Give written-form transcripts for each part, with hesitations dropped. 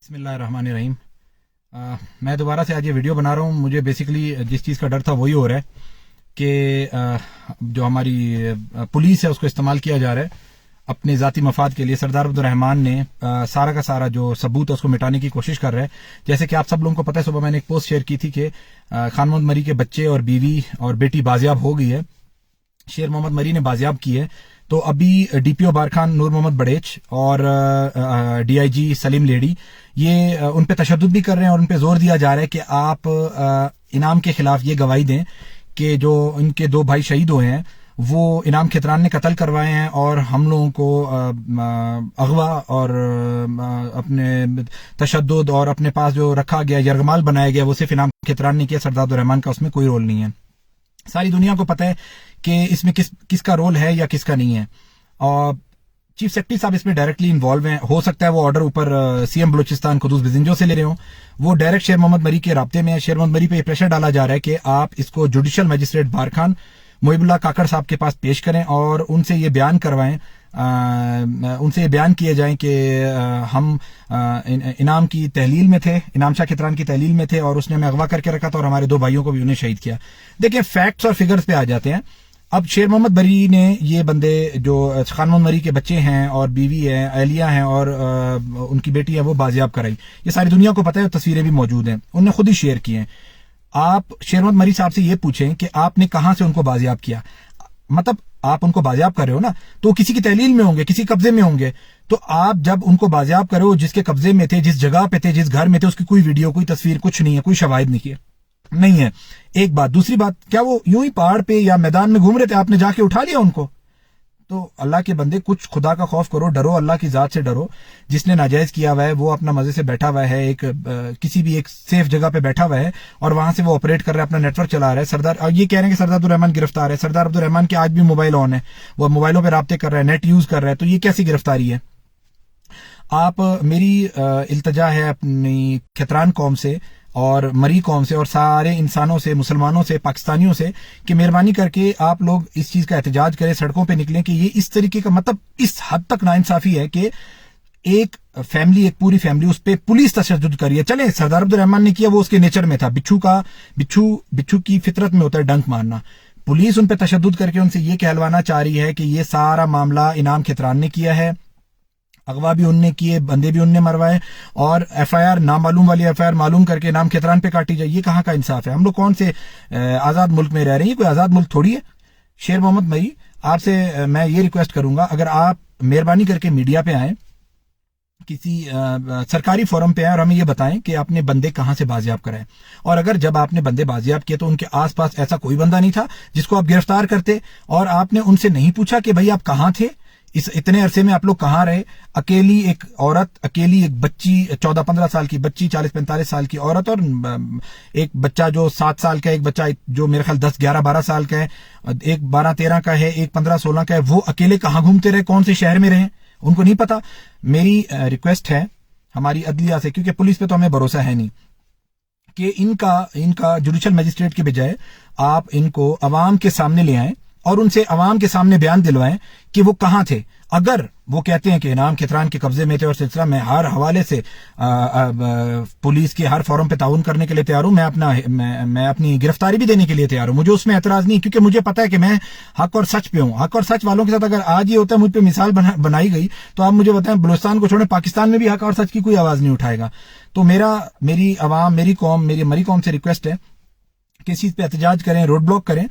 بسم اللہ الرحمن الرحیم۔ میں دوبارہ سے آج یہ ویڈیو بنا رہا ہوں۔ مجھے بیسیکلی جس چیز کا ڈر تھا وہی ہو رہا ہے کہ جو ہماری پولیس ہے اس کو استعمال کیا جا رہا ہے اپنے ذاتی مفاد کے لیے۔ سردار عبدالرحمان نے سارا کا سارا جو ثبوت ہے اس کو مٹانے کی کوشش کر رہا ہے۔ جیسے کہ آپ سب لوگوں کو پتہ ہے، صبح میں نے ایک پوسٹ شیئر کی تھی کہ خان محمد مری کے بچے اور بیوی اور بیٹی بازیاب ہو گئی ہے، شیر محمد مری نے بازیاب کی ہے۔ تو ابھی ڈی پی او بارخان نور محمد بڑیچ اور D I G Saleem lady یہ ان پہ تشدد بھی کر رہے ہیں اور ان پہ زور دیا جا رہا ہے کہ آپ انعام کے خلاف یہ گواہی دیں کہ جو ان کے دو بھائی شہید ہوئے ہیں وہ انعام کھتران نے قتل کروائے ہیں، اور ہم لوگوں کو اغوا اور اپنے تشدد اور اپنے پاس جو رکھا گیا یرغمال بنایا گیا وہ صرف انعام کھتران نے کیا، سردار عبدالرحمان کا اس میں کوئی رول نہیں ہے۔ ساری دنیا کو پتہ ہے کہ اس میں کس کا رول ہے یا کس کا نہیں ہے، اور چیف سیکرٹری صاحب اس میں ڈائریکٹلی انوالو ہیں۔ ہو سکتا ہے وہ آرڈر اوپر سی ایم بلوچستان قدوس بزنجو سے لے رہے ہوں، وہ ڈائریکٹ شیر محمد مری کے رابطے میں ہے۔ شیر محمد مری پہ یہ پریشر ڈالا جا رہا ہے کہ آپ اس کو جوڈیشل میجسٹریٹ بارخان محب اللہ کاکڑ صاحب کے پاس پیش کریں اور ان سے یہ بیان کروائیں، ان سے یہ بیان کیے جائیں کہ ہم انعام کی تحلیل میں تھے، انعام شاہ کھتران کی تحلیل میں تھے اور اس نے ہمیں اغوا کر کے رکھا تھا اور ہمارے دو بھائیوں کو بھی انہیں شہید کیا۔ دیکھیں فیکٹس اور فگرز پہ آ جاتے ہیں۔ اب شیر محمد مری نے یہ بندے جو خان محمد مری کے بچے ہیں اور بیوی ہے اہلیہ ہیں اور ان کی بیٹی ہے وہ بازیاب کرائی، یہ ساری دنیا کو پتہ ہے، تصویریں بھی موجود ہیں، انہوں نے خود ہی شیئر کی ہیں۔ آپ شیر محمد مری صاحب سے یہ پوچھیں کہ آپ نے کہاں سے ان کو بازیاب کیا، مطلب آپ ان کو بازیاب کر رہے ہو نا تو کسی کی تحلیل میں ہوں گے، کسی قبضے میں ہوں گے، تو آپ جب ان کو بازیاب کرو جس کے قبضے میں تھے، جس جگہ پہ تھے، جس گھر میں تھے، اس کی کوئی ویڈیو کوئی تصویر کچھ نہیں ہے، کوئی شواہد نہیں ہے۔ ایک بات، دوسری بات، کیا وہ یوں ہی پہاڑ پہ یا میدان میں گھوم رہے تھے، آپ نے جا کے اٹھا لیا ان کو؟ تو اللہ کے بندے کچھ خدا کا خوف کرو، ڈرو، اللہ کی ذات سے ڈرو۔ جس نے ناجائز کیا ہوا ہے وہ اپنا مزے سے بیٹھا ہوا ہے، کسی بھی ایک سیف جگہ پہ بیٹھا ہوا ہے اور وہاں سے وہ آپریٹ کر رہا ہے، اپنا نیٹ ورک چلا رہا ہے۔ اور یہ کہہ رہے ہیں کہ سردار عبدالرحمان گرفتار ہے۔ سردار عبدالرحمان کے آج بھی موبائل آن ہے، وہ موبائلوں پہ رابطے کر رہا ہے، نیٹ یوز کر رہا ہے، تو یہ کیسی گرفتاری ہے؟ آپ میری التجا ہے اپنی کھتران قوم سے اور مری قوم سے اور سارے انسانوں سے، مسلمانوں سے، پاکستانیوں سے کہ مہربانی کر کے آپ لوگ اس چیز کا احتجاج کریں، سڑکوں پہ نکلیں کہ یہ اس طریقے کا مطلب اس حد تک ناانصافی ہے کہ ایک فیملی، ایک پوری فیملی، اس پہ پولیس تشدد کری ہے۔ چلیں سردار عبدالرحمان نے کیا، وہ اس کے نیچر میں تھا، بچھو کی فطرت میں ہوتا ہے ڈنک مارنا۔ پولیس ان پہ تشدد کر کے ان سے یہ کہلوانا چاہ رہی ہے کہ یہ سارا معاملہ انعام کھتران نے کیا ہے، اغوا بھی ان نے کیے، بندے بھی ان نے مروائے، اور ایف آئی آر نامعلوم والی ایف آئی آر معلوم کر کے نام کھتران پہ کاٹی جائے۔ یہ کہاں کا انصاف ہے؟ ہم لوگ کون سے آزاد ملک میں رہ رہے ہیں؟ یہ کوئی آزاد ملک تھوڑی ہے۔ شیر محمد مری، آپ سے میں یہ ریکویسٹ کروں گا، اگر آپ مہربانی کر کے میڈیا پہ آئیں، کسی سرکاری فورم پہ آئیں اور ہمیں یہ بتائیں کہ آپ نے بندے کہاں سے بازیاب کرائے، اور اگر جب آپ نے بندے بازیاب کیے تو ان کے آس پاس ایسا کوئی بندہ نہیں تھا جس کو آپ گرفتار کرتے، اور آپ نے ان سے نہیں پوچھا کہ بھائی آپ کہاں تھے، اس اتنے عرصے میں آپ لوگ کہاں رہے؟ اکیلی ایک عورت، اکیلی ایک بچی، 14-15 سال کی بچی، 40-45 سال کی عورت، اور ایک بچہ جو 7 سال کا ہے، ایک بچہ جو میرے خیال 10-11-12 سال کا ہے، ایک 12-13 کا ہے، ایک 15-16 کا ہے، وہ اکیلے کہاں گھومتے رہے، کون سے شہر میں رہے، ان کو نہیں پتا۔ میری ریکویسٹ ہے ہماری عدلیہ سے، کیونکہ پولیس پہ تو ہمیں بھروسہ ہے نہیں، کہ ان کا جوڈیشل میجسٹریٹ کے بجائے آپ ان کو عوام کے سامنے لے آئیں اور ان سے عوام کے سامنے بیان دلوائیں کہ وہ کہاں تھے۔ اگر وہ کہتے ہیں کہ انعام کھتران کے قبضے میں تھے اور سلسلہ، میں ہر حوالے سے پولیس کے ہر فورم پہ تعاون کرنے کے لیے تیار ہوں، میں اپنی گرفتاری بھی دینے کے لیے تیار ہوں، مجھے اس میں اعتراض نہیں، کیونکہ مجھے پتا ہے کہ میں حق اور سچ پہ ہوں۔ حق اور سچ والوں کے ساتھ اگر آج یہ ہوتا ہے مجھ پہ مثال بنائی گئی، تو آپ مجھے بتائیں بلوچستان کو چھوڑیں پاکستان میں بھی حق اور سچ کی کوئی آواز نہیں اٹھائے گا۔ تو میری عوام، میری قوم، میری مری قوم سے ریکویسٹ ہے کہ اس چیز پہ احتجاج کریں، روڈ بلاک کریں۔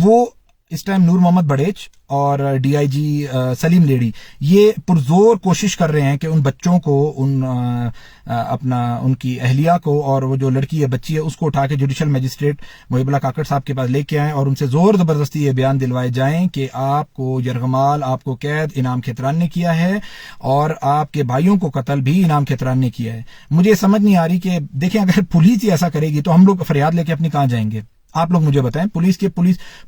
وہ اس ٹائم نور محمد بڑیچ اور D I G Saleem lady یہ پرزور کوشش کر رہے ہیں کہ ان بچوں کو، ان کی اہلیہ کو، اور وہ جو لڑکی ہے، بچی ہے، اس کو اٹھا کے جوڈیشل میجسٹریٹ محب اللہ کاکڑ صاحب کے پاس لے کے آئیں اور ان سے زور زبردستی یہ بیان دلوائے جائیں کہ آپ کو یرغمال، آپ کو قید انعام کھتران نے کیا ہے اور آپ کے بھائیوں کو قتل بھی انعام کھتران نے کیا ہے۔ مجھے سمجھ نہیں آ رہی کہ دیکھیں اگر پولیس ہی ایسا کرے گی تو ہم لوگ فریاد لے کے اپنی کہاں جائیں گے؟ آپ لوگ مجھے بتائیں۔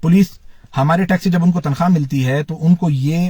پولیس ہمارے ٹیکس سے جب ان کو تنخواہ ملتی ہے تو ان کو یہ